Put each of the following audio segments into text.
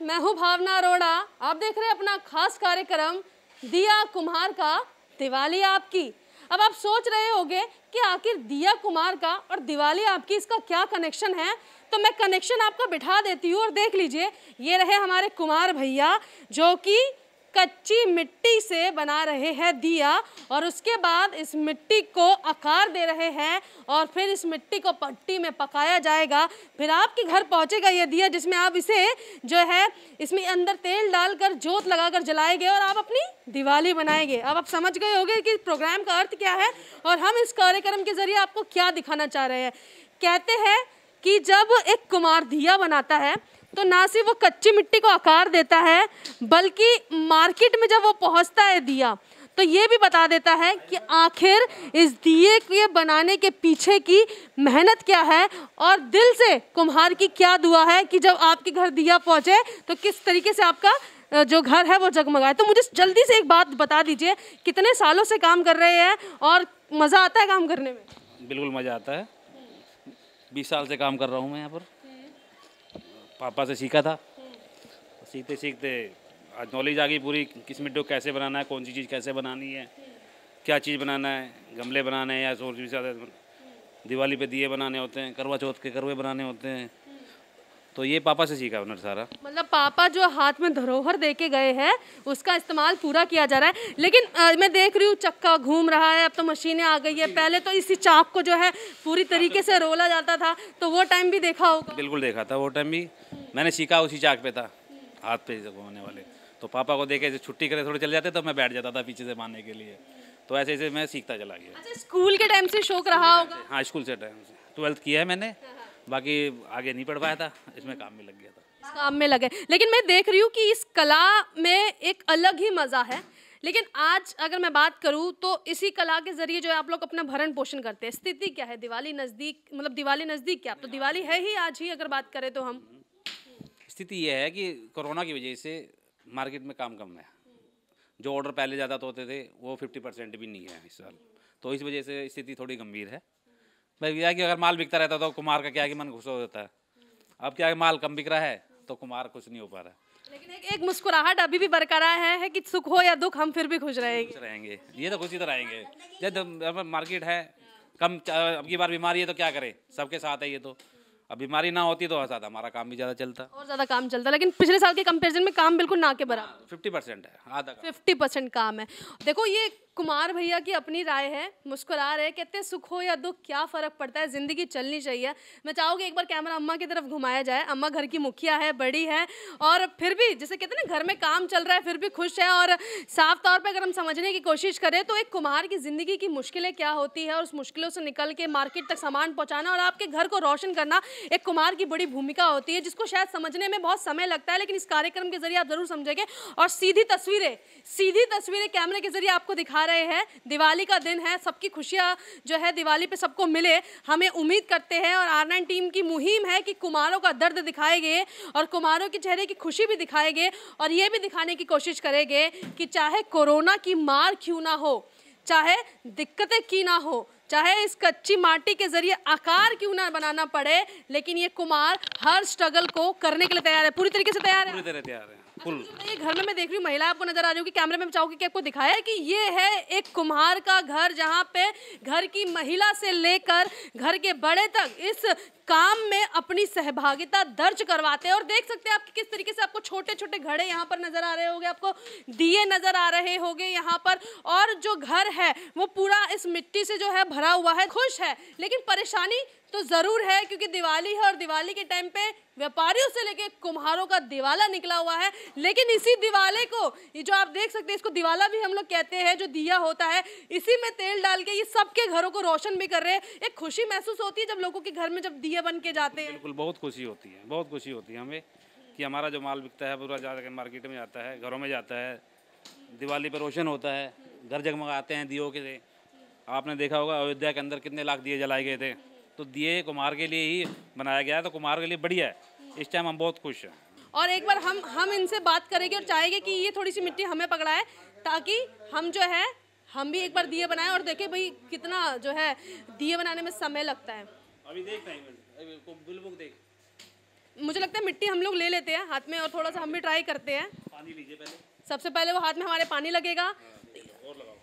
मैं हूँ भावना अरोड़ा। आप देख रहे हैं अपना खास कार्यक्रम दिया कुम्हार का दिवाली आपकी। अब आप सोच रहे होंगे कि आखिर दिया कुम्हार का और दिवाली आपकी इसका क्या कनेक्शन है, तो मैं कनेक्शन आपका बिठा देती हूँ और देख लीजिए, ये रहे हमारे कुम्हार भैया जो कि कच्ची मिट्टी से बना रहे हैं दिया और उसके बाद इस मिट्टी को आकार दे रहे हैं और फिर इस मिट्टी को पट्टी में पकाया जाएगा, फिर आपके घर पहुंचेगा ये दिया जिसमें आप इसे जो है इसमें अंदर तेल डालकर जोत लगाकर जलाएंगे और आप अपनी दिवाली बनाएंगे। अब आप समझ गए होंगे कि प्रोग्राम का अर्थ क्या है और हम इस कार्यक्रम के जरिए आपको क्या दिखाना चाह रहे हैं। कहते हैं कि जब एक कुम्हार दिया बनाता है तो ना सिर्फ वो कच्ची मिट्टी को आकार देता है बल्कि मार्केट में जब वो पहुंचता है दिया तो ये भी बता देता है कि आखिर इस दिए के बनाने के पीछे की मेहनत क्या है और दिल से कुम्हार की क्या दुआ है कि जब आपके घर दिया पहुंचे तो किस तरीके से आपका जो घर है वो जगमगाए। तो मुझे जल्दी से एक बात बता दीजिए, कितने सालों से काम कर रहे हैं और मज़ा आता है काम करने में? बिल्कुल मज़ा आता है। 20 साल से काम कर रहा हूँ मैं यहाँ पर। पापा से सीखा था, सीखते सीखते आज नॉलेज आ गई पूरी, किस मिट्टी को कैसे बनाना है, कौन सी चीज़ कैसे बनानी है, क्या चीज़ बनाना है, गमले बनाने हैं या और भी ज़्यादा। दिवाली पे दिए बनाने होते हैं, करवा चौथ के करवे बनाने होते हैं, तो ये पापा से सीखा उन्होंने सारा। मतलब पापा जो हाथ में धरोहर दे के गए हैं उसका इस्तेमाल पूरा किया जा रहा है। लेकिन मैं देख रही हूँ चक्का घूम रहा है, अब तो मशीनें आ गई है, पहले तो इसी चाक को जो है पूरी तरीके से रोला जाता था, तो वो टाइम भी देखा होगा? बिल्कुल देखा था, वो टाइम भी मैंने सीखा उसी चाक पे था, हाथ पे घूमने वाले। तो पापा को देखे छुट्टी करे थोड़े चले जाते तो मैं बैठ जाता था पीछे से मारने के लिए, तो ऐसे ऐसे मैं सीखता चला गया। अच्छा, स्कूल के टाइम से शौक रहा होगा? हाँ, स्कूल से टाइम से 12th किया है मैंने, बाकी आगे नहीं पढ़ पाया था, इसमें काम में लग गया था। इस काम में लगे। लेकिन मैं देख रही हूँ कि इस कला में एक अलग ही मज़ा है। लेकिन आज अगर मैं बात करूँ तो इसी कला के जरिए जो है आप लोग अपना भरण पोषण करते हैं। स्थिति क्या है? दिवाली नज़दीक, मतलब दिवाली नज़दीक क्या, अब तो दिवाली है ही आज ही अगर बात करें तो हम। स्थिति यह है कि कोरोना की वजह से मार्केट में काम कम है। जो ऑर्डर पहले ज़्यादा तो होते थे वो 50% भी नहीं है इस साल, तो इस वजह से स्थिति थोड़ी गंभीर है। भाई यह है कि अगर माल बिकता रहता तो कुम्हार का क्या है कि मन खुश हो जाता है। अब क्या है, माल कम बिक रहा है तो कुम्हार खुश नहीं हो पा रहा है। लेकिन एक मुस्कुराहट अभी भी बरकरार है कि सुख हो या दुख हम फिर भी खुश रहेंगे। ये तो खुशी तो रहेंगे। जब मार्केट है कम, अब की बार बीमारी है तो क्या करें, सबके साथ है ये तो। अब बीमारी ना होती तो साथ हमारा काम भी ज़्यादा चलता और ज़्यादा काम चलता। लेकिन पिछले साल के कंपैरिजन में काम बिल्कुल ना के बराबर। 50% है, आधा 50% काम है। देखो ये कुमार भैया की अपनी राय है, मुस्कुरा रहे, कहते हैं सुख हो या दुख क्या फ़र्क पड़ता है, ज़िंदगी चलनी चाहिए। मैं चाहूँगी एक बार कैमरा अम्मा की तरफ घुमाया जाए। अम्मा घर की मुखिया है, बड़ी है और फिर भी जैसे कहते हैं ना घर में काम चल रहा है फिर भी खुश है। और साफ तौर पे अगर हम समझने की कोशिश करें तो एक कुम्हार की ज़िंदगी की मुश्किलें क्या होती है और उस मुश्किलों से निकल के मार्केट तक सामान पहुँचाना और आपके घर को रोशन करना एक कुम्हार की बड़ी भूमिका होती है, जिसको शायद समझने में बहुत समय लगता है। लेकिन इस कार्यक्रम के जरिए आप जरूर समझेंगे और सीधी तस्वीरें कैमरे के जरिए आपको दिखा रहे हैं। दिवाली का दिन है, सबकी खुशियां जो है दिवाली पे सबको मिले, हमें उम्मीद करते हैं। और R9 टीम की मुहिम है कि कुम्हारों का दर्द दिखाएंगे और कुम्हारों के चेहरे की खुशी भी दिखाएंगे और ये भी दिखाने की कोशिश करेंगे कि चाहे कोरोना की मार क्यों ना हो, चाहे दिक्कतें की ना हो, चाहे इस कच्ची माटी के जरिए आकार क्यों ना बनाना पड़े, लेकिन ये कुम्हार हर स्ट्रगल को करने के लिए तैयार है, पूरी तरीके से तैयार है। पूरी तरह तैयार है। ये घर में मैं देख रही हूँ महिला आपको नजर आ रही होगी, कैमरे में चाहूंगी कि आपको दिखाया है कि ये है एक कुम्हार का घर, जहाँ पे घर की महिला से लेकर घर के बड़े तक इस काम में अपनी सहभागिता दर्ज करवाते हैं। और देख सकते हैं आप किस तरीके से आपको छोटे छोटे घड़े यहाँ पर नजर आ रहे होंगे, आपको दिए नजर आ रहे होंगे यहाँ पर, और जो घर है वो पूरा इस मिट्टी से जो है भरा हुआ है। खुश है लेकिन परेशानी तो जरूर है क्योंकि दिवाली है और दिवाली के टाइम पे व्यापारियों से लेके कुम्हारों का दिवाला निकला हुआ है। लेकिन इसी दिवाले को, ये जो आप देख सकते हैं इसको दिवाला भी हम लोग कहते हैं, जो दिया होता है इसी में तेल डाल के ये सबके घरों को रोशन भी कर रहे हैं। एक खुशी महसूस होती है जब लोगों के घर में जब दिए बन के जाते हैं। बिल्कुल, बहुत खुशी होती है, बहुत खुशी होती है हमें कि हमारा जो माल बिकता है पूरा जाकर मार्केट में जाता है, घरों में जाता है, दिवाली पर रोशन होता है, घर जगमगाते हैं दियों के। आपने देखा होगा अयोध्या के अंदर कितने लाख दिए जलाए गए थे, तो दिए कुम्हार के लिए ही बनाया गया है, तो कुम्हार के लिए बढ़िया है। इस टाइम हम बहुत खुश हैं। और एक बार हम इनसे बात करेंगे और चाहेंगे कि ये थोड़ी सी मिट्टी हमें पकड़ाए ताकि हम जो है हम भी एक बार दिए बनाएं और देखें भाई कितना जो है दिए बनाने में समय लगता है। अभी देख रहे हैं, देख मुझे लगता है मिट्टी हम लोग ले लेते हैं हाथ में और थोड़ा सा हम भी ट्राई करते हैं। पानी लीजिए पहले। सबसे पहले वो हाथ में हमारे पानी लगेगा। और लगाओ,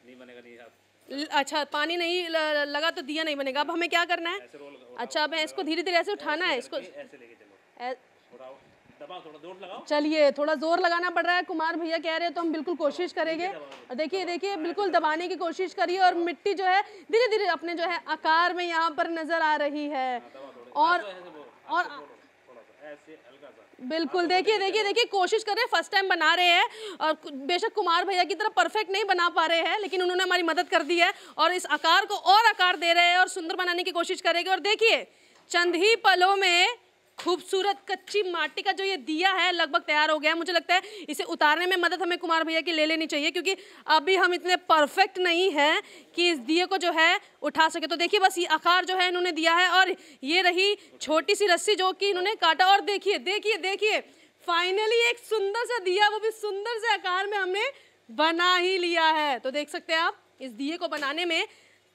नहीं बनेगा नहीं हाथ। अच्छा, पानी नहीं लगा तो दिया नहीं बनेगा। अब हमें क्या करना है? ऐसे रोल अच्छा, अब इसको धीरे धीरे ऐसे उठाना है इसको। ऐसे लेके चलो, उठाओ, दबाओ, थोड़ा जोर लगाओ। चलिए, थोड़ा जोर लगाना पड़ रहा है। कुमार भैया कह रहे हैं तो हम बिल्कुल कोशिश करेंगे। देखिए देखिए, बिल्कुल दबाने की कोशिश करिए और मिट्टी जो है धीरे धीरे अपने जो है आकार में यहाँ पर नजर आ रही है। और बिल्कुल देखिए देखिए देखिए, कोशिश कर रहे हैं, फर्स्ट टाइम बना रहे हैं और बेशक कुमार भैया की तरह परफेक्ट नहीं बना पा रहे हैं, लेकिन उन्होंने हमारी मदद कर दी है और इस आकार को और आकार दे रहे हैं और सुंदर बनाने की कोशिश करेंगे। और देखिए, चंद ही पलों में खूबसूरत कच्ची माटी का जो ये दिया है लगभग तैयार हो गया है। मुझे लगता है इसे उतारने में मदद हमें कुमार भैया की ले लेनी चाहिए, क्योंकि अभी हम इतने परफेक्ट नहीं हैं कि इस दिए को जो है उठा सके। तो देखिए, बस ये आकार जो है इन्होंने दिया है और ये रही छोटी सी रस्सी जो कि इन्होंने काटा। और देखिए देखिए देखिए, फाइनली एक सुंदर सा दिया, वो भी सुंदर से आकार में हमने बना ही लिया है। तो देख सकते हैं आप, इस दिए को बनाने में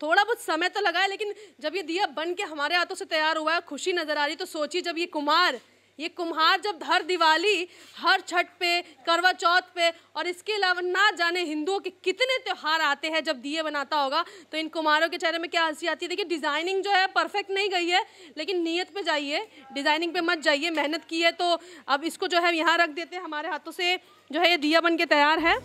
थोड़ा बहुत समय तो लगा है, लेकिन जब ये दिया बन के हमारे हाथों से तैयार हुआ है, खुशी नजर आ रही। तो सोचिए, जब ये कुम्हार जब हर दिवाली, हर छठ पे, करवा चौथ पे और इसके अलावा ना जाने हिंदुओं के कितने त्योहार आते हैं, जब दिए बनाता होगा तो इन कुम्हारों के चेहरे में क्या हंसी आती है। देखिए, डिज़ाइनिंग जो है परफेक्ट नहीं गई है, लेकिन नीयत पे जाइए, डिज़ाइनिंग पे मत जाइए। मेहनत की है तो अब इसको जो है यहाँ रख देते हैं। हमारे हाथों से जो है ये दिया बन के तैयार है।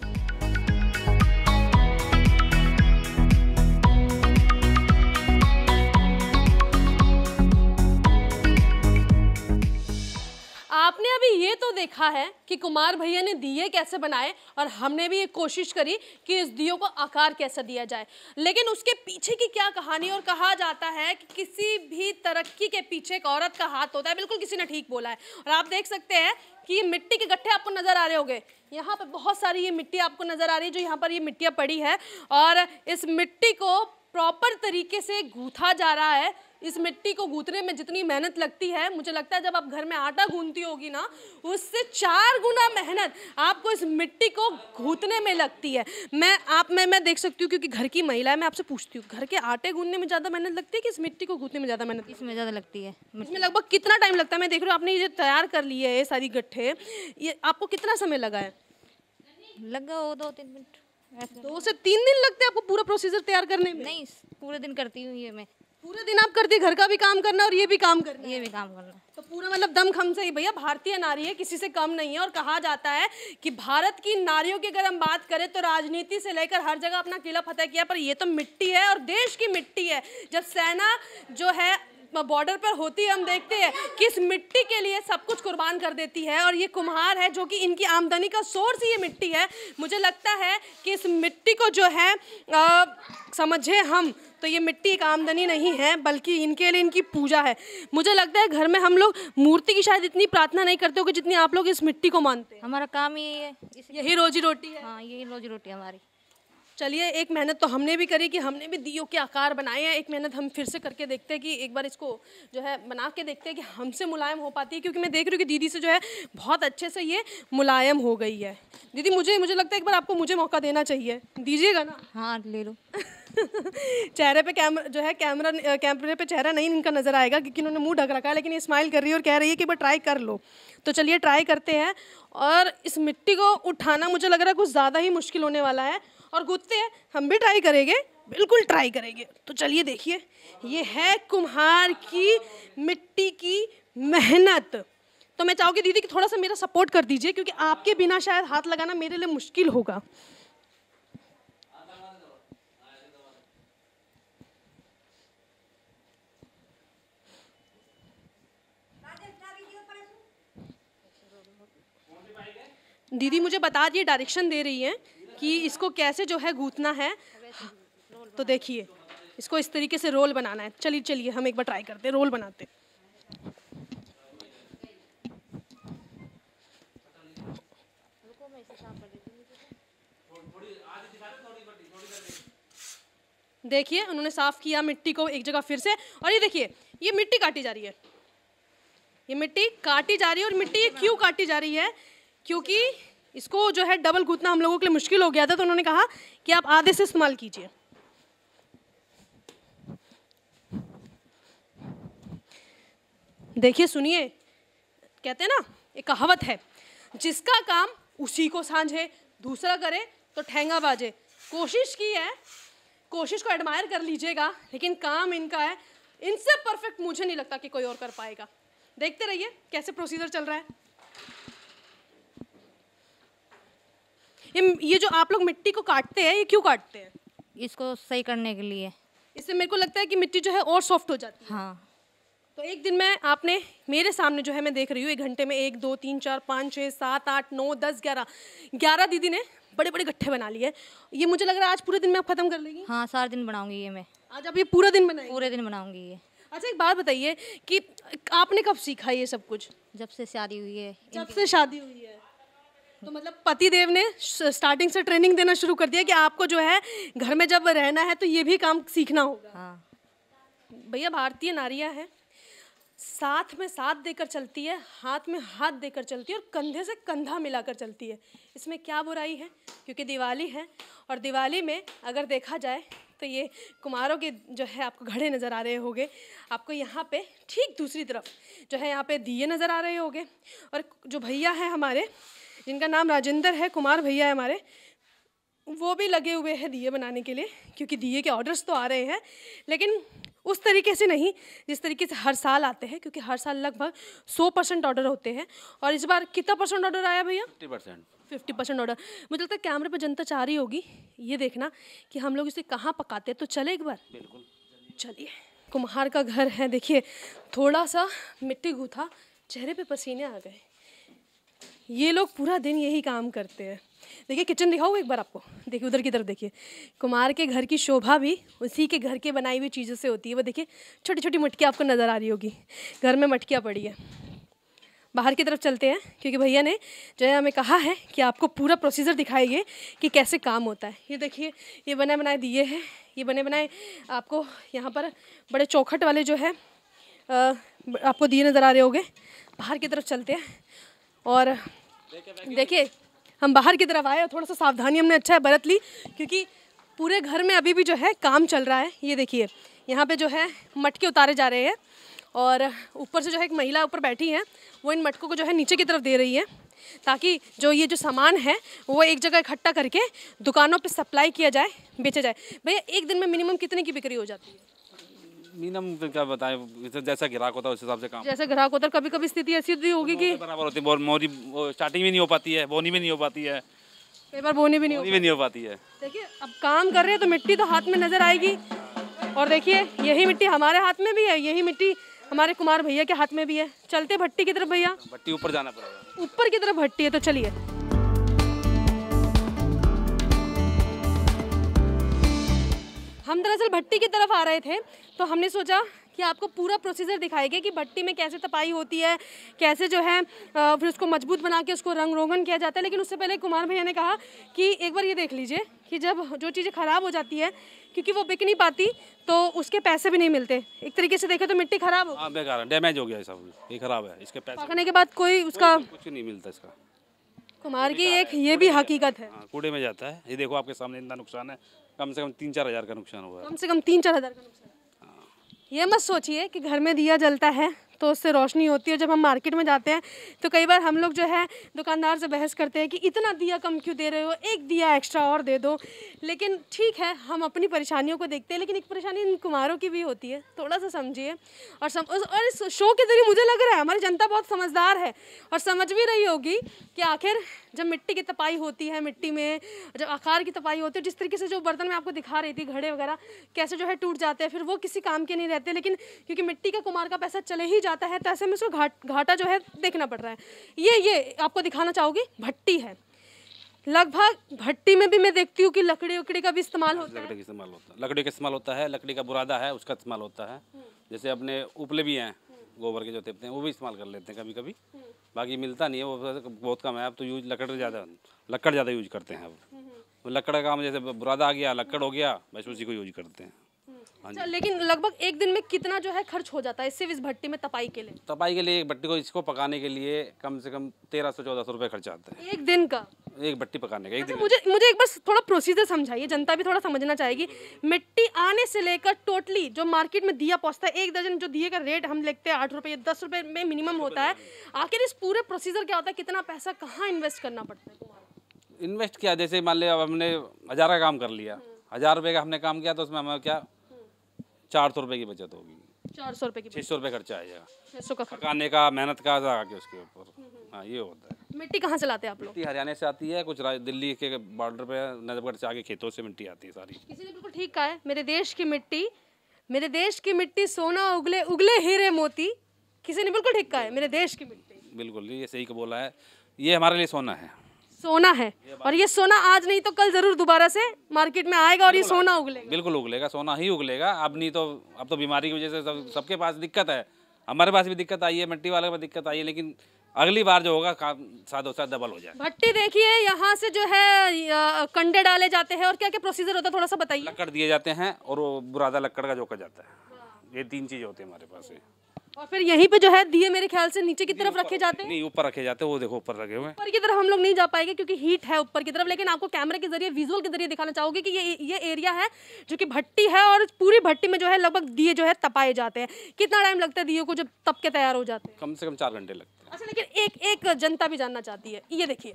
आपने अभी ये तो देखा है कि कुमार भैया ने दिए कैसे बनाए और हमने भी ये कोशिश करी कि इस दियों को आकार कैसे दिया जाए, लेकिन उसके पीछे की क्या कहानी। और कहा जाता है कि किसी भी तरक्की के पीछे एक औरत का हाथ होता है। बिल्कुल किसी ने ठीक बोला है। और आप देख सकते हैं कि ये मिट्टी के गट्ठे आपको नजर आ रहे होंगे, यहाँ पे बहुत सारी ये मिट्टी आपको नजर आ रही है, जो यहाँ पर ये मिट्टियाँ पड़ी है और इस मिट्टी को प्रॉपर तरीके से गूंथा जा रहा है। इस मिट्टी को गूंथने में जितनी मेहनत लगती है, मुझे लगता है जब आप घर में आटा गूंथती होगी ना, उससे 4 गुना मेहनत आपको इस मिट्टी को गूंथने में लगती है। मैं देख सकती हूँ, क्योंकि घर की महिला है, मैं आपसे पूछती हूँ, घर के आटे गूंथने में ज़्यादा मेहनत लगती है कि इस मिट्टी को गूंथने में ज़्यादा मेहनत? इसमें ज़्यादा लगती है। इसमें लगभग कितना टाइम लगता है? मैं देख रही हूँ आपने ये तैयार कर लिए है ये सारी गट्ठे, ये आपको कितना समय लगा है? लगा वो 2-3 मिनट ऐसे। 2 से 3 दिन लगते हैं आपको पूरा प्रोसीजर तैयार करने में? नहीं, पूरे दिन करती हूँ ये मैं। पूरे दिन आप करती, घर का भी काम करना और ये भी काम करना? ये भी काम करना। तो पूरा मतलब दम खम से ही। भैया, भारतीय नारी है, किसी से कम नहीं है। और कहा जाता है कि भारत की नारियों की अगर हम बात करें तो राजनीति से लेकर हर जगह अपना किला फतेह किया, पर ये तो मिट्टी है और देश की मिट्टी है। जब सेना जो है बॉर्डर पर होती है, हम देखते हैं कि इस मिट्टी के लिए सब कुछ कुर्बान कर देती है। और ये कुम्हार है जो कि इनकी आमदनी का सोर्स ही ये मिट्टी है। मुझे लगता है कि इस मिट्टी को जो है समझे हम तो ये मिट्टी एक आमदनी नहीं है, बल्कि इनके लिए इनकी पूजा है। मुझे लगता है घर में हम लोग मूर्ति की शायद इतनी प्रार्थना नहीं करते हो कि जितनी आप लोग इस मिट्टी को मानते हैं। हमारा काम यही है, यही रोजी रोटी है। हाँ, यही रोजी रोटी हमारी। चलिए, एक मेहनत तो हमने भी करी कि हमने भी दियों के आकार बनाए हैं। एक मेहनत हम फिर से करके देखते हैं कि एक बार इसको जो है बना के देखते हैं कि हमसे मुलायम हो पाती है, क्योंकि मैं देख रही हूँ कि दीदी से जो है बहुत अच्छे से ये मुलायम हो गई है। दीदी, मुझे लगता है एक बार आपको मुझे मौका देना चाहिए, दीजिएगा ना? हाँ, ले लो। चेहरे पे कैमरे पे चेहरा नहीं इनका नज़र आएगा, क्योंकि इन्होंने मुंह ढक रखा है, लेकिन ये स्माइल कर रही है और कह रही है कि एक बार ट्राई कर लो। तो चलिए ट्राई करते हैं। और इस मिट्टी को उठाना मुझे लग रहा है कुछ ज़्यादा ही मुश्किल होने वाला है, और गूंथते हैं, हम भी ट्राई करेंगे, बिल्कुल ट्राई करेंगे। तो चलिए देखिए, ये है कुम्हार की मिट्टी की मेहनत। तो मैं चाहूँगी दीदी कि थोड़ा सा मेरा सपोर्ट कर दीजिए, क्योंकि आपके बिना शायद हाथ लगाना मेरे लिए मुश्किल होगा। दीदी मुझे बता दिए, डायरेक्शन दे रही हैं कि इसको कैसे जो है गूंथना है। तो देखिए, इसको इस तरीके से रोल बनाना है। चलिए चलिए हम एक बार ट्राई करते हैं, रोल बनाते हैं। देखिए, उन्होंने साफ किया मिट्टी को एक जगह फिर से। और ये देखिए, ये मिट्टी काटी जा रही है, ये मिट्टी काटी जा रही है। और मिट्टी ये क्यों काटी जा रही है? क्योंकि इसको जो है डबल गूंथना हम लोगों के लिए मुश्किल हो गया था, तो उन्होंने कहा कि आप आधे से इस्तेमाल कीजिए। देखिए, सुनिए, कहते हैं ना, एक कहावत है, जिसका काम उसी को सांझे, दूसरा करे तो ठेंगा बाजे। कोशिश की है, कोशिश को एडमायर कर लीजिएगा, लेकिन काम इनका है, इनसे परफेक्ट मुझे नहीं लगता कि कोई और कर पाएगा। देखते रहिए कैसे प्रोसीजर चल रहा है। ये जो आप लोग मिट्टी को काटते हैं, ये क्यों काटते हैं? इसको सही करने के लिए। इससे मेरे को लगता है कि मिट्टी जो है और सॉफ्ट हो जाती है। हाँ। तो एक दिन में आपने मेरे सामने जो है, मैं देख रही हूँ, 1 घंटे में 1 2 3 4 5 6 7 8 9 10 11 दीदी ने बड़े बड़े गट्ठे बना लिए। ये मुझे लग रहा है आज पूरे दिन में आप खत्म कर लेगी। हाँ, सारे दिन बनाऊंगी ये मैं। आज आप ये पूरा दिन बनाएंगे? पूरे दिन बनाऊंगी ये। अच्छा, एक बात बताइए कि आपने कब सीखा ये सब कुछ? जब से शादी हुई है। जब से शादी हुई है। तो मतलब पति देव ने स्टार्टिंग से ट्रेनिंग देना शुरू कर दिया कि आपको जो है घर में जब रहना है तो ये भी काम सीखना होगा। हाँ। भैया, भारतीय नारियां हैं, साथ में साथ देकर चलती है, हाथ में हाथ देकर चलती है और कंधे से कंधा मिलाकर चलती है। इसमें क्या बुराई है? क्योंकि दिवाली है, और दिवाली में अगर देखा जाए तो ये कुम्हारों के जो है आपको घड़े नज़र आ रहे होंगे, आपको यहाँ पे ठीक दूसरी तरफ जो है यहाँ पे दिए नज़र आ रहे होंगे। और जो भैया है हमारे, जिनका नाम राजेंद्र है, कुमार भैया है हमारे, वो भी लगे हुए हैं दिए बनाने के लिए, क्योंकि दिए के ऑर्डर्स तो आ रहे हैं, लेकिन उस तरीके से नहीं जिस तरीके से हर साल आते हैं, क्योंकि हर साल लगभग 100% ऑर्डर होते हैं। और इस बार कितना परसेंट ऑर्डर आया भैया? 50% ऑर्डर। मुझे लगता है कैमरे पे जनता चाह रही होगी ये देखना कि हम लोग इसे कहाँ पकाते हैं, तो चले एक बार। बिल्कुल चलिए। कुम्हार का घर है, देखिए थोड़ा सा मिट्टी गूथा, चेहरे पे पसीने आ गए। ये लोग पूरा दिन यही काम करते हैं। देखिए किचन दिखाऊँ एक बार आपको, देखिए उधर की तरफ देखिए। कुम्हार के घर की शोभा भी उसी के घर के बनाई हुई चीज़ों से होती है। वो देखिए छोटी छोटी मटकियाँ आपको नज़र आ रही होगी, घर में मटकियाँ पड़ी है। बाहर की तरफ चलते हैं, क्योंकि भैया ने जो है हमें कहा है कि आपको पूरा प्रोसीजर दिखाएंगे कि कैसे काम होता है। ये देखिए, ये बने बनाए दिए हैं, ये बने बनाए आपको यहाँ पर बड़े चौखट वाले जो है आपको दिए नज़र आ रहे होंगे। बाहर की तरफ चलते हैं और देखिए हम बाहर की तरफ आए और थोड़ा सा सावधानी हमने अच्छा बरत ली, क्योंकि पूरे घर में अभी भी जो है काम चल रहा है। ये देखिए यहाँ पे जो है मटके उतारे जा रहे हैं, और ऊपर से जो है एक महिला ऊपर बैठी है, वो इन मटकों को जो है नीचे की तरफ दे रही है, ताकि जो ये जो सामान है वो एक जगह इकट्ठा करके दुकानों पे सप्लाई किया जाए, बेचा जाए। भैया, एक दिन में मिनिमम कितने की बिक्री हो जाती है? मिनिमम क्या बताएं, जैसा ग्राहक होता है उस हिसाब से काम। जैसे ग्राहक होता है, कभी कभी स्थिति ऐसी होगी कि बराबर होती है, मोरी स्टार्टिंग भी नहीं हो पाती है, बोनी भी नहीं हो पाती है, कई बार बोनी भी नहीं हो पाती है। देखिए अब काम कर रहे हैं तो मिट्टी तो हाथ में नजर आएगी, और देखिए यही मिट्टी हमारे हाथ में भी है, यही मिट्टी हमारे कुमार भैया के हाथ में भी है। चलते भट्टी की तरफ भैया। भट्टी ऊपर जाना पड़ेगा, ऊपर की तरफ भट्टी है, तो चलिए। हम दरअसल भट्टी की तरफ आ रहे थे, तो हमने सोचा कि आपको पूरा प्रोसीजर दिखाएंगे कि भट्टी में कैसे तपाई होती है, कैसे जो है फिर उसको मजबूत बना के उसको रंग रोगन किया जाता है। लेकिन उससे पहले कुमार भैया ने कहा कि एक बार ये देख लीजिए कि जब जो चीज़ें ख़राब हो जाती है, क्योंकि वो बिक नहीं पाती, तो उसके पैसे भी नहीं मिलते। एक तरीके से देखें तो मिट्टी ख़राब हो, बेकार है, डैमेज हो गया सब, ये ख़राब है, इसके पैसे पकने के बाद कोई उसका कुछ नहीं मिलता इसका। कुमार की एक ये भी हकीकत है। कूड़े में जाता है। ये देखो आपके सामने इतना नुकसान है, कम से कम 3-4 हज़ार का नुकसान हुआ है। कम से कम 3-4 हज़ार का नुकसान। ये मत सोचिए कि घर में दिया जलता है तो उससे रोशनी होती है। जब हम मार्केट में जाते हैं तो कई बार हम लोग जो है दुकानदार से बहस करते हैं कि इतना दिया कम क्यों दे रहे हो, एक दिया एक्स्ट्रा और दे दो। लेकिन ठीक है, हम अपनी परेशानियों को देखते हैं, लेकिन एक परेशानी इन कुम्हारों की भी होती है, थोड़ा सा समझिए। और इस शो के जरिए मुझे लग रहा है हमारी जनता बहुत समझदार है और समझ भी रही होगी कि आखिर जब मिट्टी की तपाई होती है, मिट्टी में जब आकार की तपाई होती है, जिस तरीके से जो बर्तन मैं आपको दिखा रही थी, घड़े वगैरह कैसे जो है टूट जाते हैं, फिर वो किसी काम के नहीं रहते, लेकिन क्योंकि मिट्टी का कुम्हार का पैसा चले ही जाता है, तो ऐसे में उसको घाटा जो है देखना पड़ रहा है। ये आपको दिखाना चाहूँगी, भट्टी है। लगभग भट्टी में भी मैं देखती हूँ कि लकड़ी उकड़ी का भी इस्तेमाल होता है। लकड़ी का इस्तेमाल होता है, लकड़ी का इस्तेमाल होता है, लकड़ी का बुरादा है उसका इस्तेमाल होता है। जैसे अपने उपले भी हैं, गोबर के जो तेपते हैं, वो भी इस्तेमाल कर लेते हैं कभी कभी। बाकी मिलता नहीं है, वो बहुत कम है। अब तो यूज लकड़ ज़्यादा यूज करते हैं। अब लकड़ का काम, जैसे बुरादा आ गया, लकड़ हो गया, बस उसी को यूज करते हैं। अच्छा, लेकिन लगभग एक दिन में कितना जो है खर्च हो जाता है सिर्फ इस भट्टी में तपाई के लिए? तपाई के लिए एक भट्टी को, इसको पकाने के लिए कम से कम 1300-1400 रुपये खर्चा आता है एक दिन का। एक भट्टी पकाने का एक दिन। मुझे मुझे एक बार थोड़ा प्रोसीजर समझाइए, जनता भी थोड़ा समझना चाहेगी। मिट्टी आने से लेकर टोटली जो मार्केट में दिया पहुंचता है, 1 दर्जन जो दिए का रेट हम लिखते हैं 8 रुपये 10 रुपये में मिनिमम होता है, आखिर इस पूरे प्रोसीजर क्या होता है, कितना पैसा कहाँ इन्वेस्ट करना पड़ता है? इन्वेस्ट किया, जैसे मान लिया अब हमने 1000 का काम कर लिया, 1000 रुपये का हमने काम किया तो उसमें हमें क्या 400 रुपये की बचत होगी, 400 रुपये की 600 रुपये खर्चा आएगा 600 का खर्च। पकाने का, मेहनत का आगे उसके ऊपर। हाँ ये होता है। मिट्टी कहाँ से लाते हैं आप लोग? मिट्टी हरियाणा से आती है, कुछ दिल्ली के बॉर्डर पे नजफगढ़ से आगे खेतों से मिट्टी आती है सारी। किसी ने बिल्कुल ठीक कहा है, मेरे देश की मिट्टी सोना उगले उगले हीरे मोती। किसी ने बिल्कुल ठीक कहा है, मेरे देश की मिट्टी। बिल्कुल ये सही को बोला है, ये हमारे लिए सोना है। सोना है, और ये सोना आज नहीं तो कल जरूर दोबारा से मार्केट में आएगा और ये सोना उगलेगा। बिल्कुल उगलेगा, सोना ही उगलेगा। अब नहीं तो, अब तो बीमारी की वजह से सबके पास दिक्कत है, हमारे पास भी दिक्कत आई है, मिट्टी वाले में दिक्कत आई है, लेकिन अगली बार जो होगा साथ साथ डबल हो जाए। भट्टी देखिए, यहाँ से जो है कंडे डाले जाते हैं और क्या क्या प्रोसीजर होता है थोड़ा सा बताइए। लकड़ दिए जाते हैं और वो बुरादा लकड़ का जोका जाता है, ये 3 चीज़ होती है हमारे पास। और फिर यहीं पे जो है दिए मेरे ख्याल से नीचे की तरफ रखे जाते हैं। नहीं, ऊपर रखे जाते हैं, वो देखो ऊपर रखे हुए हैं। ऊपर की तरफ हम लोग नहीं जा पाएंगे क्योंकि हीट है ऊपर की तरफ, लेकिन आपको कैमरे के जरिए विजुअल के जरिए दिखाना चाहोगे कि ये एरिया है जो कि भट्टी है, और पूरी भट्टी में जो है लगभग दिए जो है तपाए जाते हैं। कितना टाइम लगता है दिए को जब तप के तैयार हो जाते हैं? कम से कम 4 घंटे लगते हैं। अच्छा, लेकिन एक जनता भी जानना चाहती है, ये देखिए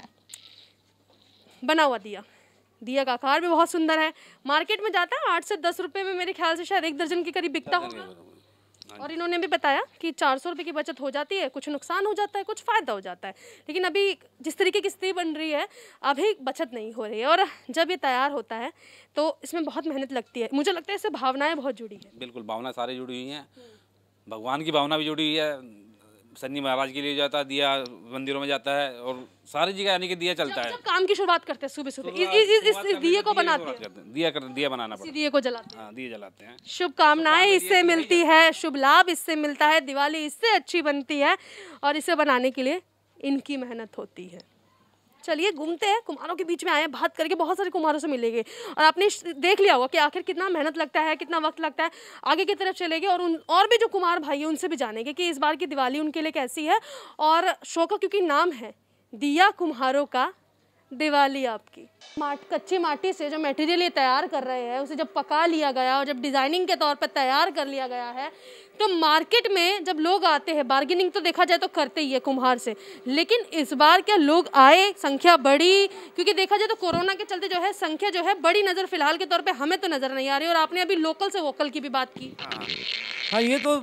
बना हुआ दिया का आकार भी बहुत सुंदर है। मार्केट में जाता है 8 से 10 रुपए में, मेरे ख्याल से शायद 1 दर्जन के करीब बिकता होगा। और इन्होंने भी बताया कि 400 रुपये की बचत हो जाती है, कुछ नुकसान हो जाता है, कुछ फ़ायदा हो जाता है, लेकिन अभी जिस तरीके की स्थिति बन रही है अभी बचत नहीं हो रही है। और जब ये तैयार होता है तो इसमें बहुत मेहनत लगती है, मुझे लगता है इससे भावनाएं बहुत जुड़ी है। बिल्कुल, भावना सारी जुड़ी हुई हैं, भगवान की भावना भी जुड़ी हुई है। शनि महाराज के लिए जाता है दिया, मंदिरों में जाता है, और सारी जगह यानी कि दिया चलता है। जब काम की शुरुआत करते हैं सुबह इस दिए को बनाते हैं, दिया बनाना पड़ता है, दिए को जलाते हैं। हाँ दिए जलाते हैं। शुभकामनाएं इससे मिलती है, शुभ लाभ इससे मिलता है, दिवाली इससे अच्छी बनती है, और इसे बनाने के लिए इनकी मेहनत होती है। चलिए घूमते हैं, कुम्हारों के बीच में आए हैं, बात करके बहुत सारे कुम्हारों से मिलेंगे, और आपने देख लिया होगा कि आखिर कितना मेहनत लगता है, कितना वक्त लगता है। आगे की तरफ चलेंगे और भी जो कुम्हार भाई हैं उनसे भी जानेंगे कि इस बार की दिवाली उनके लिए कैसी है। और शो का क्योंकि नाम है दिया कुम्हारों का दिवाली आपकी। कच्ची माटी से जो मटेरियल ये तैयार कर रहे हैं उसे जब पका लिया गया और जब डिज़ाइनिंग के तौर पर तैयार कर लिया गया है, तो मार्केट में जब लोग आते हैं, बार्गेनिंग तो देखा जाए तो करते ही है कुम्हार से, लेकिन इस बार क्या लोग आए, संख्या बढ़ी? क्योंकि देखा जाए तो कोरोना के चलते जो है संख्या जो है बड़ी नज़र फिलहाल के तौर पे हमें तो नज़र नहीं आ रही। और आपने अभी लोकल से वोकल की भी बात की। हाँ, ये तो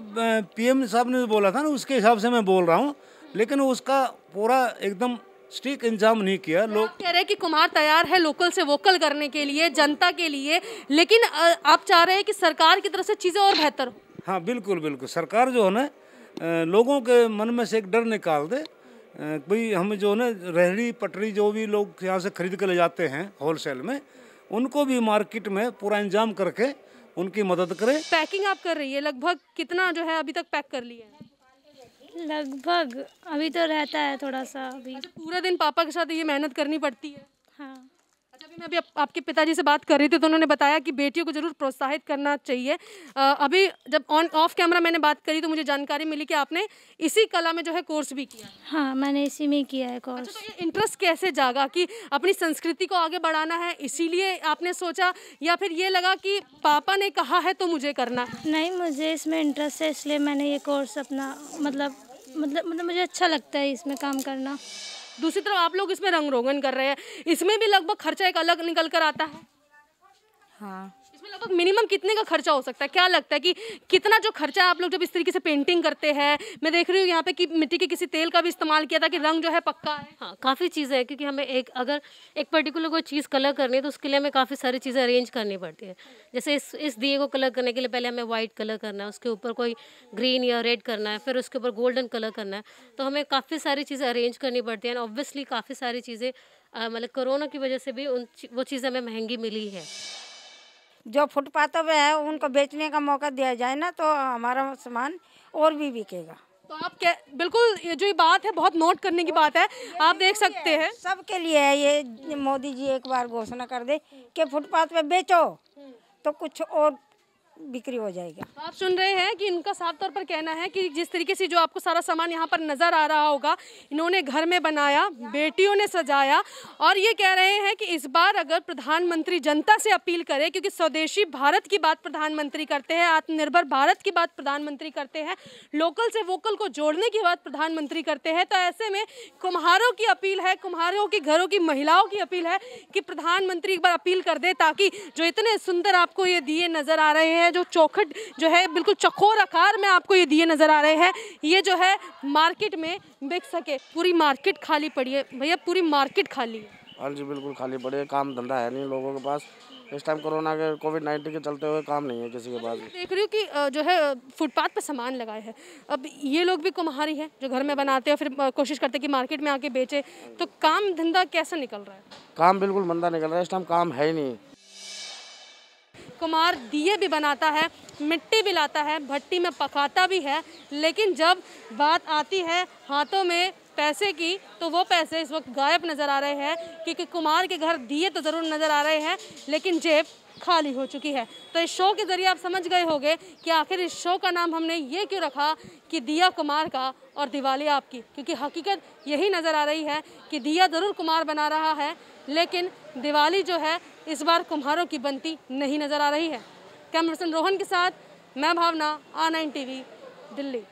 PM साहब ने बोला था ना, उसके हिसाब से मैं बोल रहा हूँ, लेकिन उसका पूरा एकदम स्ट्रिक्ट इंतजाम नहीं किया। लोग कह रहे हैं कि कुम्हार तैयार है लोकल से वोकल करने के लिए, जनता के लिए, लेकिन आप चाह रहे हैं कि सरकार की तरफ से चीज़ें और बेहतर हो। हाँ बिल्कुल बिल्कुल, सरकार जो है ना लोगों के मन में से एक डर निकाल दे। भाई हम जो है ना रेहड़ी पटरी जो भी लोग यहाँ से खरीद कर ले जाते हैं होलसेल में, उनको भी मार्केट में पूरा इंतजाम करके उनकी मदद करें। पैकिंग आप कर रही है, लगभग कितना जो है अभी तक पैक कर लिया है? लगभग अभी तो रहता है थोड़ा सा अभी। अच्छा, पूरा दिन पापा के साथ ये मेहनत करनी पड़ती है? हाँ। अच्छा, अभी मैं अभी आपके पिताजी से बात कर रही थी तो उन्होंने बताया कि बेटियों को जरूर प्रोत्साहित करना चाहिए। अभी जब ऑफ कैमरा मैंने बात करी तो मुझे जानकारी मिली कि आपने इसी कला में जो है कोर्स भी किया। हाँ, मैंने इसी में किया है कोर्स। अच्छा, तो ये इंटरेस्ट कैसे जागा कि अपनी संस्कृति को आगे बढ़ाना है, इसीलिए आपने सोचा, या फिर ये लगा कि पापा ने कहा है तो मुझे करना है? नहीं, मुझे इसमें इंटरेस्ट है इसलिए मैंने ये कोर्स अपना मतलब मुझे अच्छा लगता है इसमें काम करना। दूसरी तरफ आप लोग इसमें रंग रोगन कर रहे हैं, इसमें भी लगभग खर्चा एक अलग निकल कर आता है। हाँ, इसमें लगभग मिनिमम कितने का खर्चा हो सकता है? क्या लगता है कि कितना जो खर्चा आप लोग जब इस तरीके से पेंटिंग करते हैं? मैं देख रही हूँ यहाँ पे कि मिट्टी के किसी तेल का भी इस्तेमाल किया था कि रंग जो है पक्का है। हाँ, काफ़ी चीज़ें हैं, क्योंकि हमें अगर एक पर्टिकुलर कोई चीज़ कलर करनी है तो उसके लिए हमें काफ़ी सारी चीज़ें अरेंज करनी पड़ती है। जैसे इस दिए को कलर करने के लिए पहले हमें वाइट कलर करना है, उसके ऊपर कोई ग्रीन या रेड करना है, फिर उसके ऊपर गोल्डन कलर करना है, तो हमें काफ़ी सारी चीज़ें अरेंज करनी पड़ती हैं। एंड ऑब्वियसली काफ़ी सारी चीज़ें मतलब कोरोना की वजह से भी वो चीज़ें हमें महंगी मिली है। जो फुटपाथों पे है उनको बेचने का मौका दिया जाए ना, तो हमारा सामान और भी बिकेगा। तो आप क्या, बिल्कुल ये जो बात है बहुत नोट करने की बात है, आप देख सकते हैं। सबके लिए है ये, मोदी जी एक बार घोषणा कर दे कि फुटपाथ पे बेचो तो कुछ और बिक्री हो जाएगा। आप सुन रहे हैं कि इनका साफ तौर पर कहना है कि जिस तरीके से जो आपको सारा सामान यहाँ पर नज़र आ रहा होगा, इन्होंने घर में बनाया, बेटियों ने सजाया, और ये कह रहे हैं कि इस बार अगर प्रधानमंत्री जनता से अपील करे, क्योंकि स्वदेशी भारत की बात प्रधानमंत्री करते हैं, आत्मनिर्भर भारत की बात प्रधानमंत्री करते हैं, लोकल से वोकल को जोड़ने की बात प्रधानमंत्री करते हैं, तो ऐसे में कुम्हारों की अपील है, कुम्हारों के घरों की महिलाओं की अपील है कि प्रधानमंत्री एक बार अपील कर दे, ताकि जो इतने सुंदर आपको ये दिए नज़र आ रहे हैं, जो चौखट जो है बिल्कुल चकोर आकार में आपको ये दिए नज़र आ रहे हैं, ये जो है मार्केट में बिक सके। पूरी मार्केट खाली पड़ी है भैया, पूरी मार्केट खाली है। हाँ जी बिल्कुल खाली पड़ी है, काम धंधा है नहीं लोगों के पास। इस टाइम कोरोना के कोविड-19 के चलते हुए काम नहीं है किसी के पास। देख रही हूँ कि जो है फुटपाथ पे सामान लगाए हैं, अब ये लोग भी कुम्हारी हैं जो घर में बनाते हैं, फिर कोशिश करते हैं कि मार्केट में आके बेचे, तो काम धंधा कैसा निकल रहा है? काम बिल्कुल मंदा निकल रहा है, इस टाइम काम है ही नहीं। कुम्हार दिए भी बनाता है, मिट्टी भी लाता है, भट्टी में पकाता भी है, लेकिन जब बात आती है हाथों में पैसे की, तो वो पैसे इस वक्त गायब नज़र आ रहे हैं, क्योंकि कुम्हार के घर दिए तो ज़रूर नज़र आ रहे हैं, लेकिन जेब खाली हो चुकी है। तो इस शो के ज़रिए आप समझ गए होंगे कि आखिर इस शो का नाम हमने ये क्यों रखा कि दिया कुम्हार का और दिवाली आपकी, क्योंकि हकीकत यही नज़र आ रही है कि दिया ज़रूर कुम्हार बना रहा है, लेकिन दिवाली जो है इस बार कुम्हारों की बनती नहीं नज़र आ रही है। कैमरा पर्सन रोहन के साथ मैं भावना, R9 TV, दिल्ली।